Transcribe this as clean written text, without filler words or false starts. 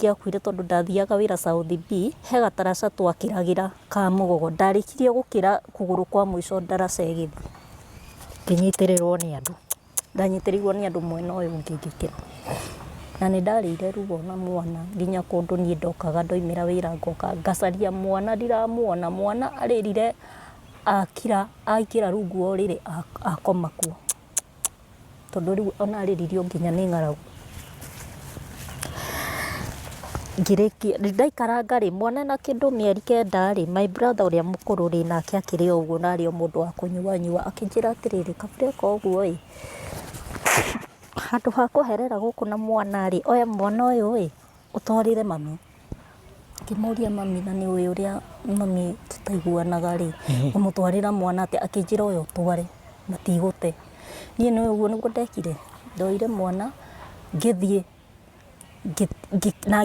gĩakuire tondũ ndathiaga wĩra South B, he gataraca twakĩragĩra ka Mũgogo. Ndarĩkirie gũkĩra kũgũrũ kwa mũico ndaraca ĩgĩthiĩ, ngĩnyitĩrĩrwo nĩ andũ. Ndanyitĩrĩirwo nĩ andũ mwena ũyũ ũngĩ ngĩkĩra. Na nĩ ndarĩire ruo na mwana nginya kũndũ niĩ ndokaga ndoimĩra wĩra ngoka ngacaria mwana ndiramuona. Mwana arĩrire akira aikĩra rungu wa ũrĩrĩ akoma kuo. Tondũ rĩu ona arĩririo nginya nĩ ng'aragu. Ngĩrĩkia ndaikaranga rĩ, mwana na kĩndũ mĩeri 9 rĩ, my brother ũrĩa mũkũrũ rĩ, nake akĩrĩ o ũguo narĩ o mũndũ wa kũnyua akĩnjĩra atĩrĩrĩ, Kabureka ũguo ĩ, handũ ha kũherera gũkũ na mwana rĩ, oya mwana ũyũ ĩ ũtwarĩre mami. Ngĩmũria mami na nĩ ũĩ ũrĩa mami tũtaiguanaga rĩ, ũmũtwarĩra mwana atĩa? Akĩnjĩra oya ũtware matigũte. Niĩ nĩ ũguo nĩguo ndekire, ndoire mwana ngĩthiĩ na